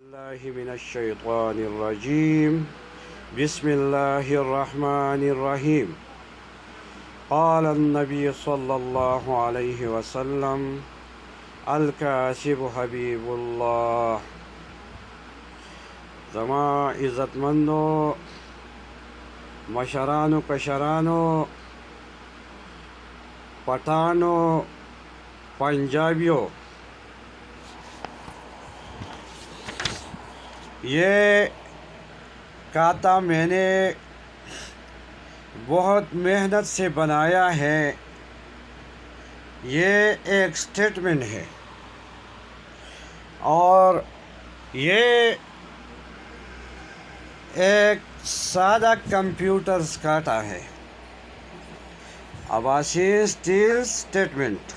الله من الشيطان الرجيم. بسم الله الرحمن الرحيم. قال النبي صلى الله عليه وسلم الكاتب حبيب الله. زما عزت مندو مشرانو کشرانو پٹھانو پنجابیوں، یہ کاتا میں نے بہت محنت سے بنایا ہے. یہ ایک سٹیٹمنٹ ہے اور یہ ایک سادہ کمپیوٹرز کاتا ہے. Abbasi steel statement.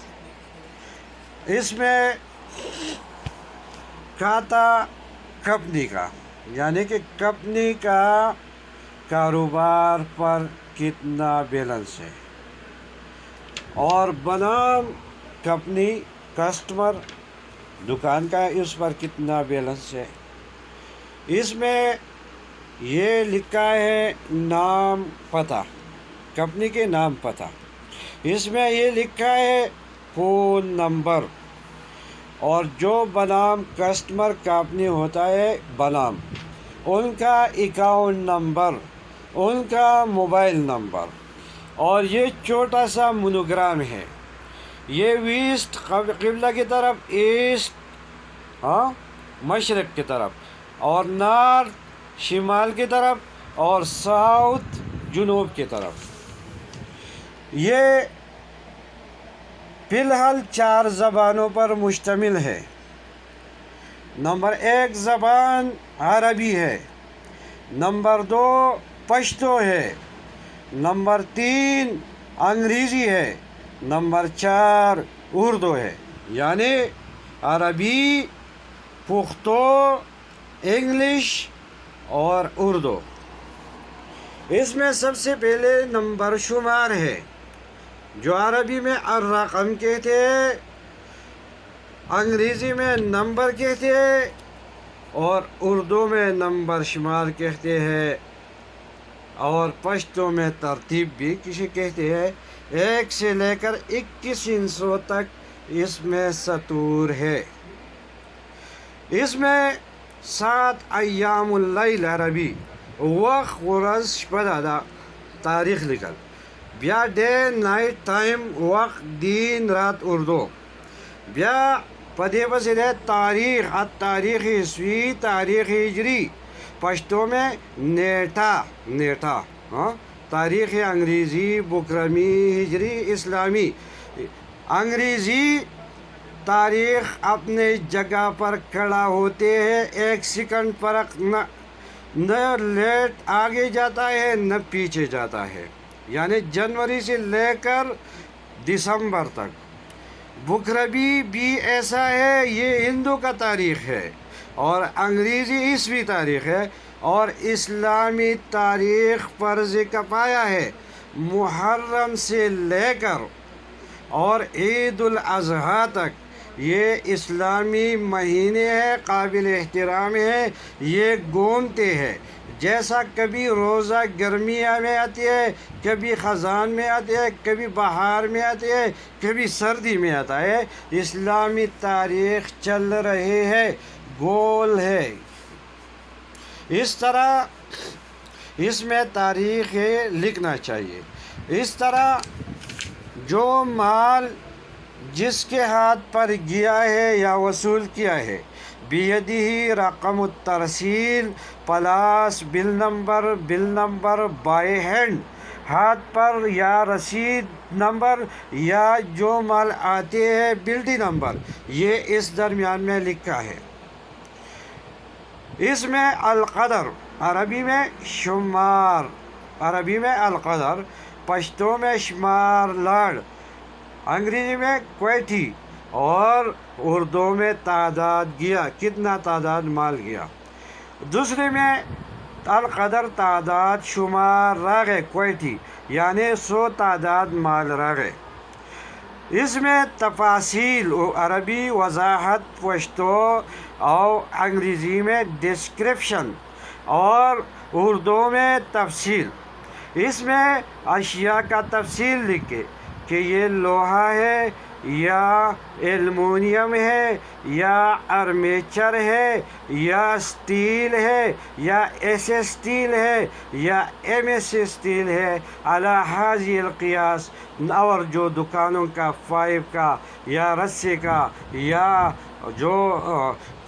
اس میں کاتا کمپنی کا، یعنی کہ کمپنی کا کاروبار پر کتنا بیلنس ہے، اور بنام کمپنی کسٹمر دکان کا اس پر کتنا بیلنس ہے. اس میں یہ لکھا ہے نام پتہ، کمپنی کے نام پتہ. اس میں یہ لکھا ہے فون نمبر، اور جو بنام کسٹمر کمپنی ہوتا ہے بنام، ان کا اکاؤنٹ نمبر، ان کا موبائل نمبر، اور یہ چھوٹا سا مونوگرام ہے. یہ ویسٹ قبلہ کی طرف، ایسٹ مشرق کی طرف، اور نارتھ شمال کی طرف، اور ساؤتھ جنوب کی طرف. یہ فی الحال 4 زبانوں پر مشتمل ہے. نمبر 1 زبان عربی ہے، نمبر 2 پشتو ہے، نمبر 3 انگریزی ہے، نمبر 4 اردو ہے. یعنی عربی، پختو، انگلش اور اردو. اس میں سب سے پہلے نمبر شمار ہے، جو عربی میں الرقم کہتے ہیں، انگریزی میں نمبر کہتے ہیں، اور اردو میں نمبر شمار کہتے ہیں، اور پشتو میں ترتیب بھی کسی کہتے ہیں. 1 سے لے کر 21 ہندسوں تک اس میں سطور ہے. اس میں 7 ایام اللیل عربی، وقت ورځ شپه دا تاریخ لکھل. بیا ڈے نائٹ ٹائم، وقت دن رات اردو. بیا پدے پسې دے تاریخ، تاریخ عیسوی، تاریخ ہجری. پشتو میں نیٹا، تاریخ انگریزی، بکرمی، ہجری، اسلامی. انگریزی تاریخ اپنے جگہ پر کھڑا ہوتے ہیں، 1 سیکنڈ فرق نہ لیٹ آگے جاتا ہے نہ پیچھے جاتا ہے، یعنی جنوری سے لے کر دسمبر تک. بکرمی بھی ایسا ہے، یہ ہندو کا تاریخ ہے، اور انگریزی عیسوی تاریخ ہے. اور اسلامی تاریخ فرض کفایہ ہے. محرم سے لے کر اور عید الاضحیٰ تک یہ اسلامی مہینے ہیں، قابل احترام ہیں. یہ گونتے ہیں، جیسا کبھی روزہ گرمیاں میں آتی ہے، کبھی خزان میں آتی ہے، کبھی بہار میں آتی ہے، کبھی سردی میں آتا ہے. اسلامی تاریخ چل رہے ہے، گول ہے. اس طرح اس میں تاریخ لکھنا چاہیے. اس طرح جو مال جس کے ہاتھ پر گیا ہے یا وصول کیا ہے، بیدہ رقم الترسیل پلاس بل نمبر بائی ہینڈ، ہاتھ پر یا رسید نمبر، یا جو مال آتے ہیں بلڈی نمبر، یہ اس درمیان میں لکھا ہے. اس میں القدر، عربی میں شمار، عربی میں القدر، پشتو میں شمار لاڑ، انگریزی میں کوئٹی، اور اردو میں تعداد گیا، کتنا تعداد مال گیا. دوسرے میں القدر تعداد شمار راغے کوئٹی، یعنی 100 تعداد مال راغے. اس میں تفاصیل عربی وضاحت، پشتو اور انگریزی میں ڈسکرپشن اور اردو میں تفصیل. اس میں اشیاء کا تفصیل لکھے کہ یہ لوہا ہے یا ایلومینیم ہے یا آرمیچر ہے یا اسٹیل ہے یا ایس اسٹیل ہے یا ایم ایس اسٹیل ہے علی حاضی القیاس. اور جو دکانوں کا پائپ کا یا رسی کا یا جو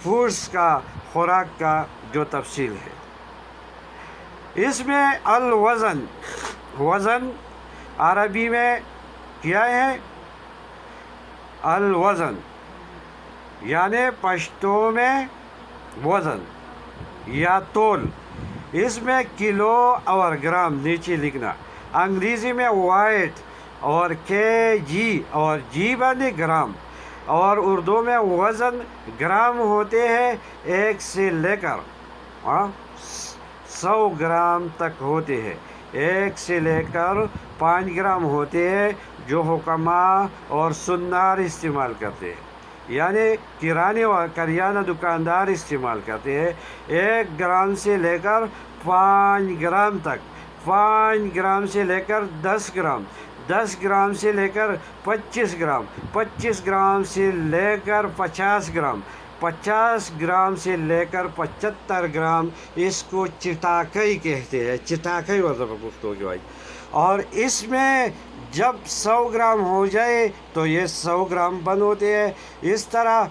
فوڈس کا خوراک کا جو تفصیل ہے. اس میں الوزن، وزن عربی میں کیا ہے؟ الوزن یعنی پشتو میں وزن یا تول. اس میں کلو اور گرام نیچے لکھنا. انگریزی میں وائٹ اور کے جی اور جی بنے گرام. اور اردو میں وزن گرام ہوتے ہیں 1 سے لے کر 100 گرام تک ہوتے ہیں. 1 سے لے کر 5 گرام ہوتے ہیں جو حکماء اور سنار استعمال کرتے ہیں، یعنی کریانہ دکاندار استعمال کرتے ہیں. 1 گرام سے لے کر 5 گرام تک، 5 گرام سے لے کر 10 گرام، 10 گرام سے لے کر 25 گرام، 25 گرام سے لے کر 50 گرام، 50 گرام سے لے کر 75 گرام. اس کو چٹاکئی کہتے ہیں. چٹاکئی مطلب گفتگو کی بھائی. اور اس میں جب 100 گرام ہو جائے تو یہ 100 گرام بند ہوتے ہیں. اس طرح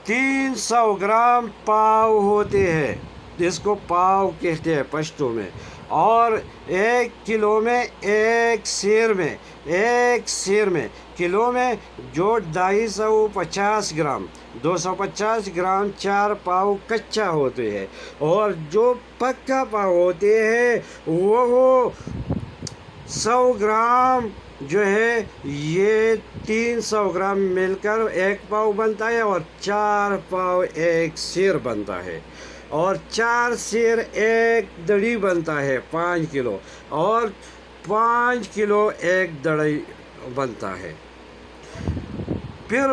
300 گرام پاؤ ہوتے ہیں، جس کو پاؤ کہتے ہیں پشتو میں. اور 1 کلو میں 1 سیر میں، 1 سیر میں کلو میں جو 250 گرام، 250 گرام 4 پاؤ کچا ہوتے ہیں. اور جو پکا پاؤ ہوتے ہیں وہ 100 گرام جو ہے یہ 300 گرام مل کر 1 پاؤ بنتا ہے اور 4 پاؤ 1 سیر بنتا ہے. اور 4 سیر 1 دڑی بنتا ہے 5 کلو. اور 5 کلو 1 دڑی بنتا ہے. پھر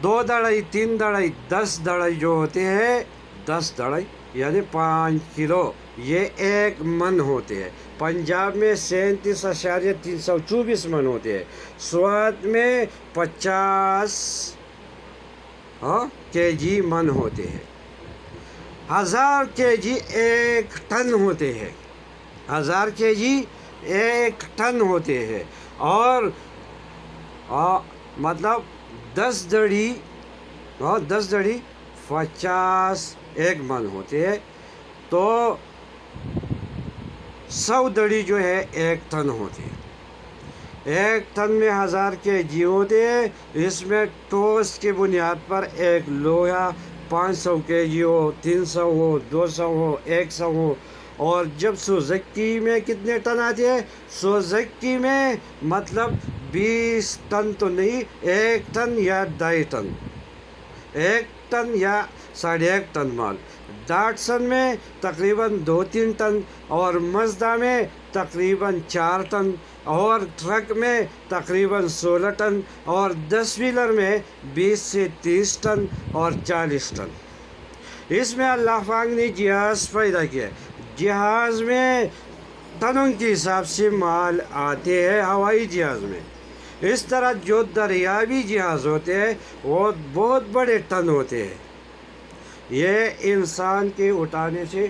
2 دڑی، 3 دڑی، 10 دڑی جو ہوتے ہیں، 10 دڑی یعنی 5 کلو، یہ 1 من ہوتے ہیں. پنجاب میں 37.324 من ہوتے ہیں. سوات میں 50 کے جی من ہوتے ہیں. 1000 کے جی 1 ٹن ہوتے ہیں. 1000 کے جی 1 ٹن ہوتے ہیں. اور مطلب 10 دڑی 50 1 من ہوتے ہیں. تو 100 دڑی جو ہے 1 ٹن ہوتے ہیں. 1 ٹن میں 1000 کے جی ہوتے ہیں. اس میں ٹوس کی بنیاد پر ایک لوہا 500 کے جی ہو، 300 ہو، 200 ہو، 100 ہو. اور جب سوزکی میں کتنے ٹن آتے ہیں؟ سوزکی میں مطلب 20 ٹن تو نہیں، 1 ٹن یا 2.5 ٹن، 1 ٹن یا 1.5 ٹن مال. ڈاٹسن میں تقریباً 2-3 ٹن اور مزدا میں تقریباً 4 ٹن اور ٹرک میں تقریباً 16 ٹن اور 10 ویلر میں 20 سے 30 ٹن اور 40 ٹن. اس میں اللہ پاک نے جہاز پیدا کیا. جہاز میں ٹنوں کے حساب سے مال آتے ہیں ہوائی جہاز میں. اس طرح جو دریاوی جہاز ہوتے ہیں وہ بہت بڑے ٹن ہوتے ہیں. یہ انسان کے اٹھانے سے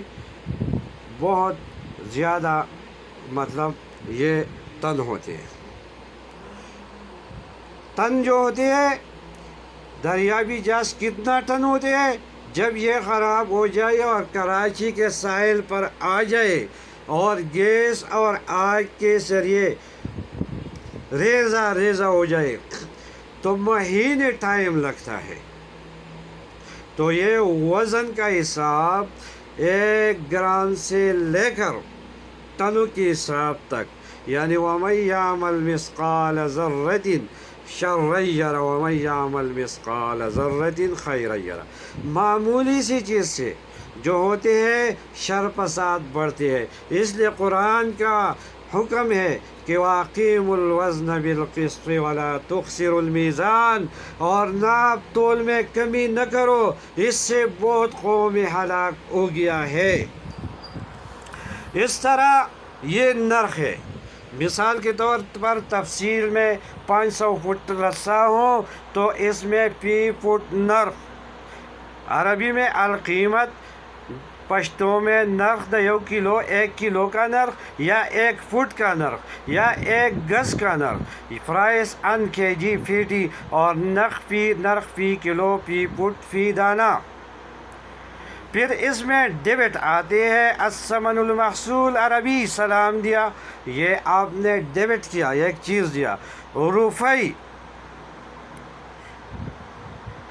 بہت زیادہ مطلب یہ ٹن ہوتے ہیں. ٹن جو ہوتے ہیں دریاوی جہاز کتنا ٹن ہوتے ہیں؟ جب یہ خراب ہو جائے اور کراچی کے ساحل پر آ جائے اور گیس اور آگ کے ذریعے ریزہ ہو جائے تو مہینے ٹائم لگتا ہے. تو یہ وزن کا حساب 1 گرام سے لے کر ٹنوں کے حساب تک، یعنی وَمَن يَعْمَلْ مِثْقَالَ ذَرَّةٍ شَرًّا يَرَهُ وَمَن يَعْمَلْ مِثْقَالَ ذَرَّةٍ خَيْرًا يَرَهُ. معمولی سی چیز سے جو ہوتے ہیں شر فساد بڑھتے ہیں. اس لیے قرآن کا حکم ہے کہ واقیم الوزن بالقسط ولا تخسر المیزان، اور ناپ تول میں کمی نہ کرو، اس سے بہت قوم ہلاک ہو گیا ہے۔ اس طرح یہ نرخ ہے۔ مثال کے طور پر تفصیل میں 500 فٹ رسہ ہو تو اس میں فی فٹ نرخ، عربی میں القیمت، پشتو میں نرخ دیو کلو، 1 کلو کا نرخ یا 1 فٹ کا نرخ یا 1 گز کا نرخ، پرائس ان کے جی فیٹی، اور نرخ فی کلو، فی فٹ، فی دانہ۔ پھر اس میں ڈیبٹ آتے ہیں، الثمن المحصول، عربی سلام دیا، یہ آپ نے ڈیبٹ کیا، ایک چیز دیا، روپئی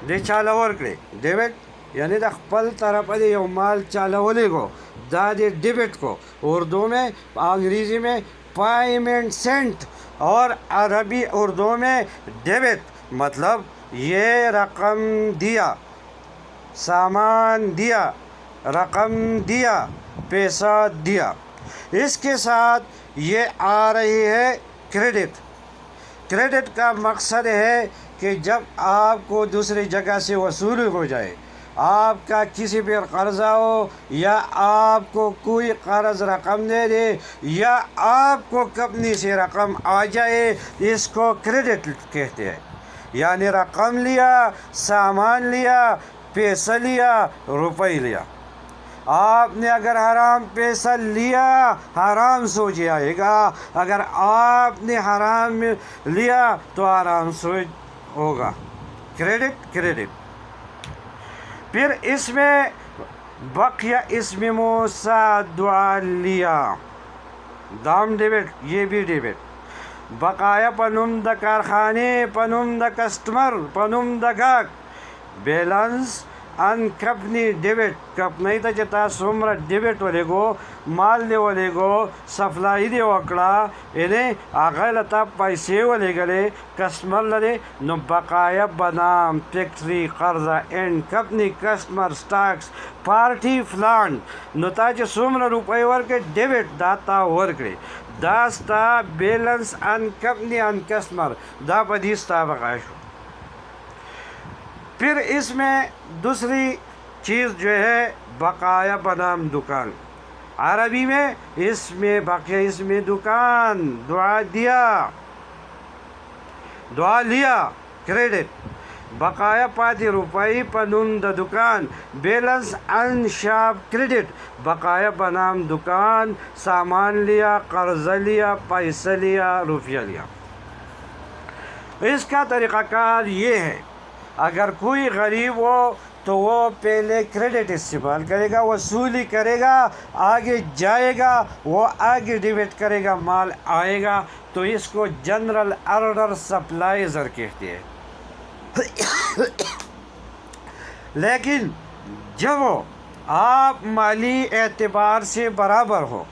دے چالور کرے، ڈیبٹ یعنی دا خپل طرف دے یو مال چالولے کو، دا دے ڈیبٹ کو، اردو میں، انگریزی میں پیمنٹ سینٹ، اور عربی اردو میں ڈیبٹ مطلب یہ رقم دیا، سامان دیا، رقم دیا، پیسہ دیا۔ اس کے ساتھ یہ آ رہی ہے کریڈٹ۔ کریڈٹ کا مقصد ہے کہ جب آپ کو دوسری جگہ سے وصول ہو جائے، آپ کا کسی پر قرضہ ہو، یا آپ کو کوئی قرض رقم دے دے، یا آپ کو کمپنی سے رقم آ جائے، اس کو کریڈٹ کہتے ہیں۔ یعنی رقم لیا، سامان لیا، پیسہ لیا، روپے لیا۔ آپ نے اگر حرام پیسہ لیا، حرام سوچ آئے گا، اگر آپ نے حرام لیا تو حرام سوچ ہوگا۔ کریڈٹ۔ پھر اس میں بقیہ اسم موسیٰ دعا لیا، دام ڈیبٹ، یہ بھی ڈیبٹ۔ بقایا پنم دا کارخانے، پنم دا کسٹمر، پنم دا گاہک، بیلنس ان کمپنی ڈیبٹ، کمپنی تا چتا سمرا ڈیبٹ ولے گو، مال دے ولے گو، سپلائی دے وکڑا، انہیں آگا لتا پیسے ولے گلے، کسٹمر لدے، نو بقایا بنام فیکٹری، قرضہ، and company, customer, stocks, party, فلان، نو تا چا سمرا روپے ورکے ڈیبٹ داتا ورکڑے، داستا بیلنس ان کمپنی ان کسٹمر، دا پدیستا بقاشو۔ پھر اس میں دوسری چیز جو ہے بقایا بنام دکان، عربی میں اس میں بقیہ اس میں دکان، دعا دیا، دعا لیا، کریڈٹ۔ بقایا پاتی روپئی پنم دا دکان، بیلنس ان شاپ، کریڈٹ۔ بقایا بنام دکان، سامان لیا، قرضہ لیا، پیسہ لیا، روپیہ لیا۔ اس کا طریقہ کار یہ ہے، اگر کوئی غریب ہو تو وہ پہلے کریڈٹ استعمال کرے گا، وصولی کرے گا، آگے جائے گا، وہ آگے ڈیبٹ کرے گا، مال آئے گا، تو اس کو جنرل آرڈر سپلائزر کہتے ہیں۔ لیکن جب آپ مالی اعتبار سے برابر ہو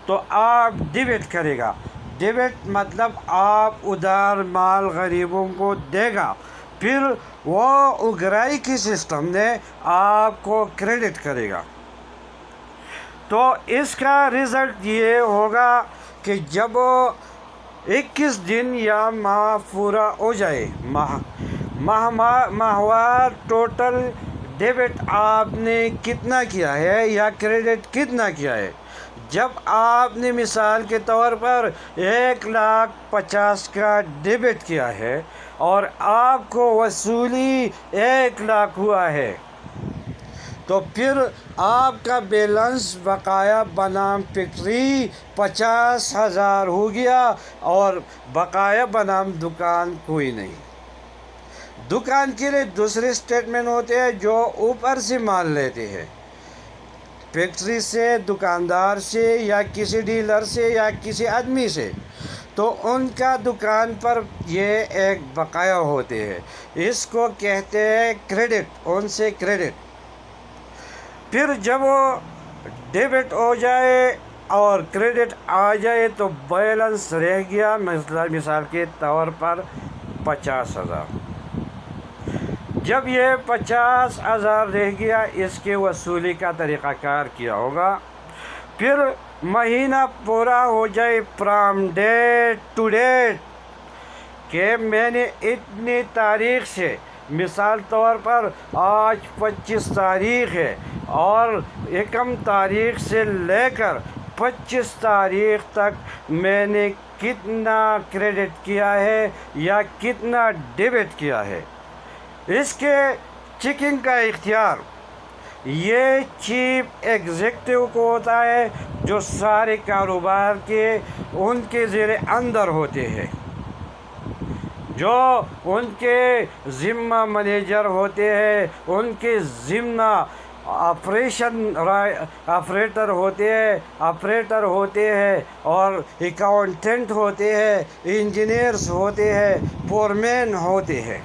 تو آپ ڈیبٹ کرے گا۔ ڈیبٹ مطلب آپ ادھار مال غریبوں کو دے گا، پھر وہ اگرائی کی سسٹم نے آپ کو کریڈٹ کرے گا۔ تو اس کا رزلٹ یہ ہوگا کہ جب 21 دن یا ماہ پورا ہو جائے، ماہوار ٹوٹل ڈیبٹ آپ نے کتنا کیا ہے یا کریڈٹ کتنا کیا ہے۔ جب آپ نے مثال کے طور پر 1,50,000 کا ڈیبٹ کیا ہے اور آپ کو وصولی 1,00,000 ہوا ہے، تو پھر آپ کا بیلنس بقایا بنام فیکٹری 50,000 ہو گیا، اور بقایا بنام دکان کوئی نہیں۔ دکان کے لیے دوسرے سٹیٹمنٹ ہوتے ہیں جو اوپر سے مال لیتے ہیں، فیکٹری سے، دکاندار سے، یا کسی ڈیلر سے، یا کسی آدمی سے، تو ان کا دکان پر یہ ایک بقایا ہوتے ہیں، اس کو کہتے ہیں کریڈٹ، ان سے کریڈٹ۔ پھر جب وہ ڈیبٹ ہو جائے اور کریڈٹ آ جائے تو بیلنس رہ گیا، مثال کے طور پر 50,000۔ جب یہ 50,000 رہ گیا، اس کے وصولی کا طریقہ کار کیا ہوگا۔ پھر مہینہ پورا ہو جائے فرام ڈیٹ ٹو ڈیٹ کہ میں نے اتنی تاریخ سے، مثال طور پر آج 25 تاریخ ہے اور 1 تاریخ سے لے کر 25 تاریخ تک میں نے کتنا کریڈٹ کیا ہے یا کتنا ڈیبٹ کیا ہے، اس کے چیکنگ کا اختیار یہ چیف ایگزیکٹو کو ہوتا ہے، جو سارے کاروبار کے ان کے زیر اندر ہوتے ہیں، جو ان کے ذمہ منیجر ہوتے ہیں، ان کے ذمہ آپریٹر ہوتے ہیں اور اکاؤنٹنٹ ہوتے ہیں، انجینئرز ہوتے ہیں، فورمین ہوتے ہیں،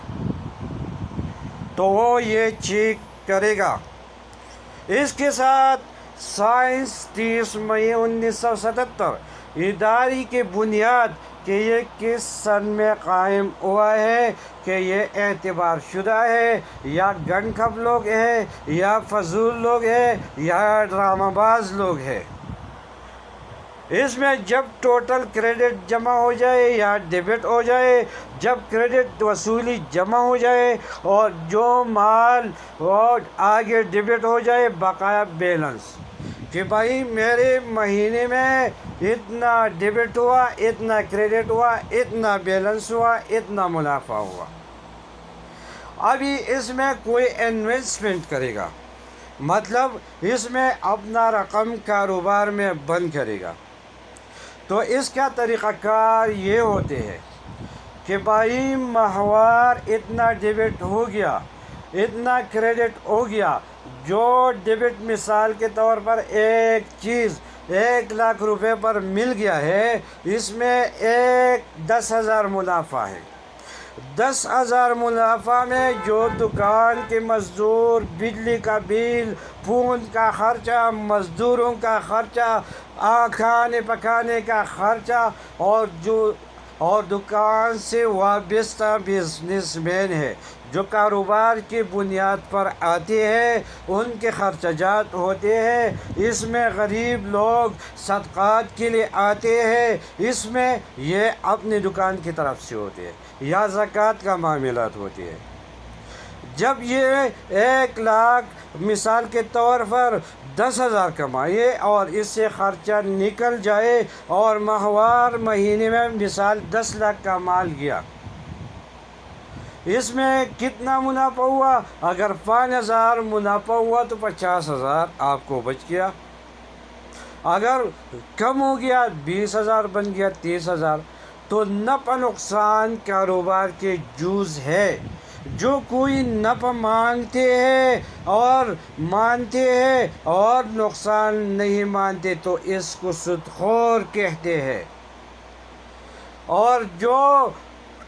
تو وہ یہ چیک کرے گا۔ اس کے ساتھ سائنس 30 مئی 1977 ادارے کی بنیاد کہ یہ کس سن میں قائم ہوا ہے، کہ یہ اعتبار شدہ ہے یا گن کھپ لوگ ہیں یا فضول لوگ ہیں یا ڈرامہ باز لوگ ہیں۔ اس میں جب ٹوٹل کریڈٹ جمع ہو جائے یا ڈیبٹ ہو جائے، جب کریڈٹ وصولی جمع ہو جائے اور جو مال اور آگے ڈیبٹ ہو جائے، بقایا بیلنس کہ بھائی میرے مہینے میں اتنا ڈیبٹ ہوا، اتنا کریڈٹ ہوا، اتنا بیلنس ہوا، اتنا منافع ہوا۔ ابھی اس میں کوئی انویسٹمنٹ کرے گا، مطلب اس میں اپنا رقم کاروبار میں بند کرے گا، تو اس کا طریقہ کار یہ ہوتے ہیں کہ بھائی ماہوار اتنا ڈیبٹ ہو گیا، اتنا کریڈٹ ہو گیا۔ جو ڈیبٹ مثال کے طور پر ایک چیز 1 لاکھ روپے پر مل گیا ہے، اس میں 10,000 منافع ہے۔ 10,000 منافع میں جو دکان کے مزدور، بجلی کا بل، فون کا خرچہ، مزدوروں کا خرچہ، کھانے پکانے کا خرچہ اور دکان سے وابستہ بزنس مین ہے جو کاروبار کی بنیاد پر آتے ہیں، ان کے خرچات ہوتے ہیں۔ اس میں غریب لوگ صدقات کے لیے آتے ہیں، اس میں یہ اپنی دکان کی طرف سے ہوتے ہیں یا زکوٰۃ کا معاملات ہوتے ہیں۔ جب یہ 1 لاکھ مثال کے طور پر 10,000 کمائے اور اس سے خرچہ نکل جائے اور ماہوار مہینے میں مثال 10 لاکھ کا مال گیا، اس میں کتنا منافع ہوا؟ اگر 5,000 منافع ہوا تو 50,000 آپ کو بچ گیا۔ اگر کم ہو گیا 20,000 بن گیا 30,000۔ تو نفع نقصان کاروبار کے جز ہے۔ جو کوئی نفع مانگتے ہیں اور نقصان نہیں مانتے تو اس کو سود خور کہتے ہیں، اور جو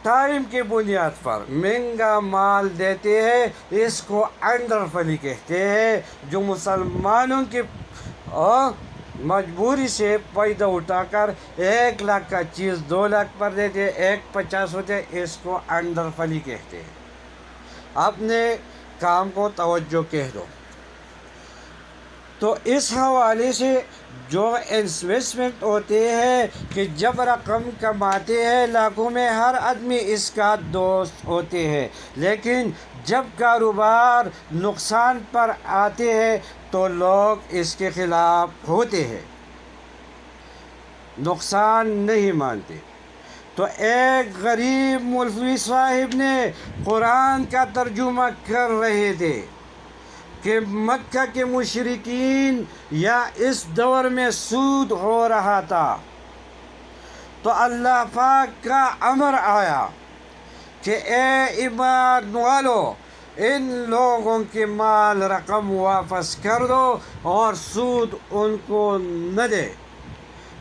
ٹائم کی بنیاد پر مہنگا مال دیتے ہیں اس کو انڈر فلی کہتے ہیں۔ جو مسلمانوں کی مجبوری سے پیدا اٹھا کر 1 لاکھ کا چیز 2 لاکھ پر دیتے، 1.50 ہوتے، اس کو انڈر فلی کہتے ہیں۔ اپنے کام کو توجہ کہہ دو۔ تو اس حوالے سے جو انویسٹمنٹ ہوتے ہیں کہ جب رقم کماتے ہیں لاکھوں میں، ہر آدمی اس کا دوست ہوتے ہیں، لیکن جب کاروبار نقصان پر آتے ہیں تو لوگ اس کے خلاف ہوتے ہیں، نقصان نہیں مانتے۔ تو ایک غریب مولوی صاحب نے قرآن کا ترجمہ کر رہے تھے کہ مکہ کے مشرکین یا اس دور میں سود ہو رہا تھا، تو اللہ پاک کا امر آیا کہ اے ایمان والو، ان لوگوں کے مال رقم واپس کر دو اور سود ان کو نہ دے۔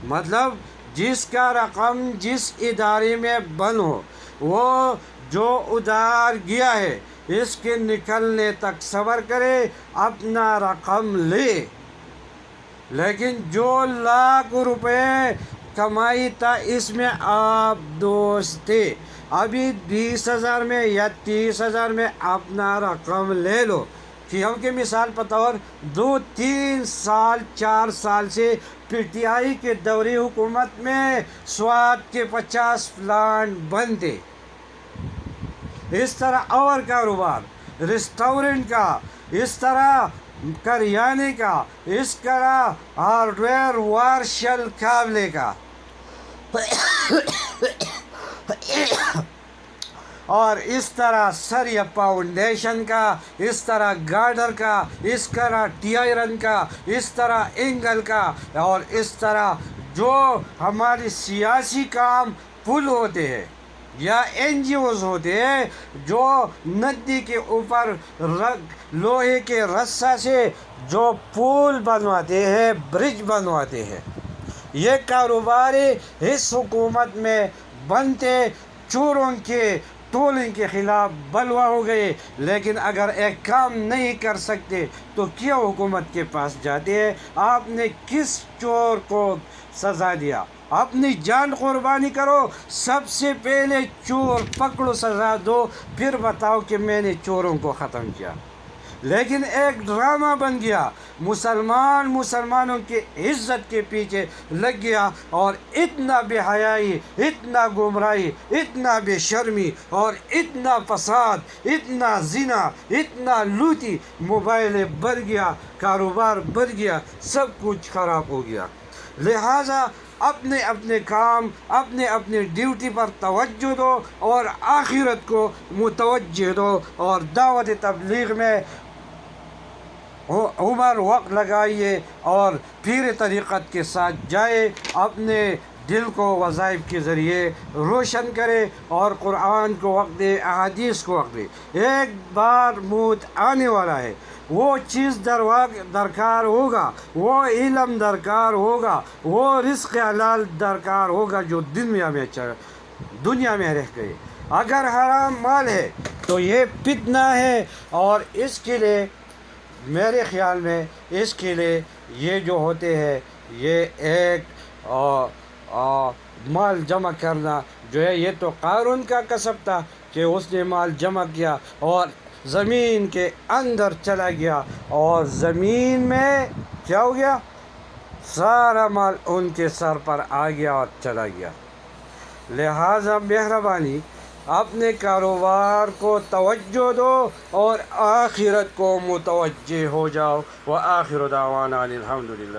مطلب جس کا رقم جس ادارے میں بند ہو، وہ جو ادھار گیا ہے اس کے نکلنے تک صبر کرے، اپنا رقم لے۔ لیکن جو لاکھ روپے کمائی تھا اس میں آپ دوست تھے، ابھی 20,000 میں یا 30,000 میں اپنا رقم لے لو، کیونکہ مثال بطور 2-3 سال 4 سال سے پی ٹی آئی کے دوری حکومت میں سوات کے 50 پلانٹ بند تھے. اس طرح اور کاروبار ریسٹورنٹ کا، اس طرح کریانے کا، اس طرح ہارڈ ویئر وارشل قابلے کا اور اس طرح سریا فاؤنڈیشن کا، اس طرح گارڈر کا، اس طرح ٹی آئرن کا، اس طرح اینگل کا، اور اس طرح جو ہماری سیاسی کام پل ہوتے ہیں یا این جی اوز ہوتے ہیں جو ندی کے اوپر لوہے کے رسہ سے جو پل بنواتے ہیں، برج بنواتے ہیں، یہ کاروبار اس حکومت میں بنتے. چوروں کے ٹولوں کے خلاف بلوا ہو گئے، لیکن اگر ایک کام نہیں کر سکتے تو کیوں حکومت کے پاس جاتے ہیں؟ آپ نے کس چور کو سزا دیا؟ اپنی جان قربانی کرو، سب سے پہلے چور پکڑو، سزا دو، پھر بتاؤ کہ میں نے چوروں کو ختم کیا. لیکن ایک ڈرامہ بن گیا، مسلمانوں کی عزت کے پیچھے لگ گیا، اور اتنا بے حیائی، اتنا گمراہی، اتنا بے شرمی، اور اتنا فساد، اتنا زنا، اتنا لوٹی، موبائل بڑھ گیا، کاروبار بڑھ گیا، سب کچھ خراب ہو گیا. لہٰذا اپنے اپنے کام، اپنے ڈیوٹی پر توجہ دو اور آخرت کو متوجہ دو، اور دعوت تبلیغ میں عمر وقت لگائیے اور پیر طریقت کے ساتھ جائے، اپنے دل کو وظائف کے ذریعے روشن کرے اور قرآن کو وقت دے، احادیث کو وقت دے. ایک بار موت آنے والا ہے، وہ چیز درکار ہوگا، وہ علم درکار ہوگا، وہ رزق حلال درکار ہوگا جو دنیا میں رہ گئے. اگر حرام مال ہے تو یہ فتنہ ہے، اور اس کے لیے میرے خیال میں اس کے لیے یہ جو ہوتے ہیں، یہ ایک مال جمع کرنا جو ہے، یہ تو قارون کا کسب تھا کہ اس نے مال جمع کیا اور زمین کے اندر چلا گیا، اور زمین میں کیا ہو گیا؟ سارا مال ان کے سر پر آ گیا اور چلا گیا. لہٰذا مہربانی اپنے کاروبار کو توجہ دو اور آخرت کو متوجہ ہو جاؤ. وآخر دعوانا الحمدللہ.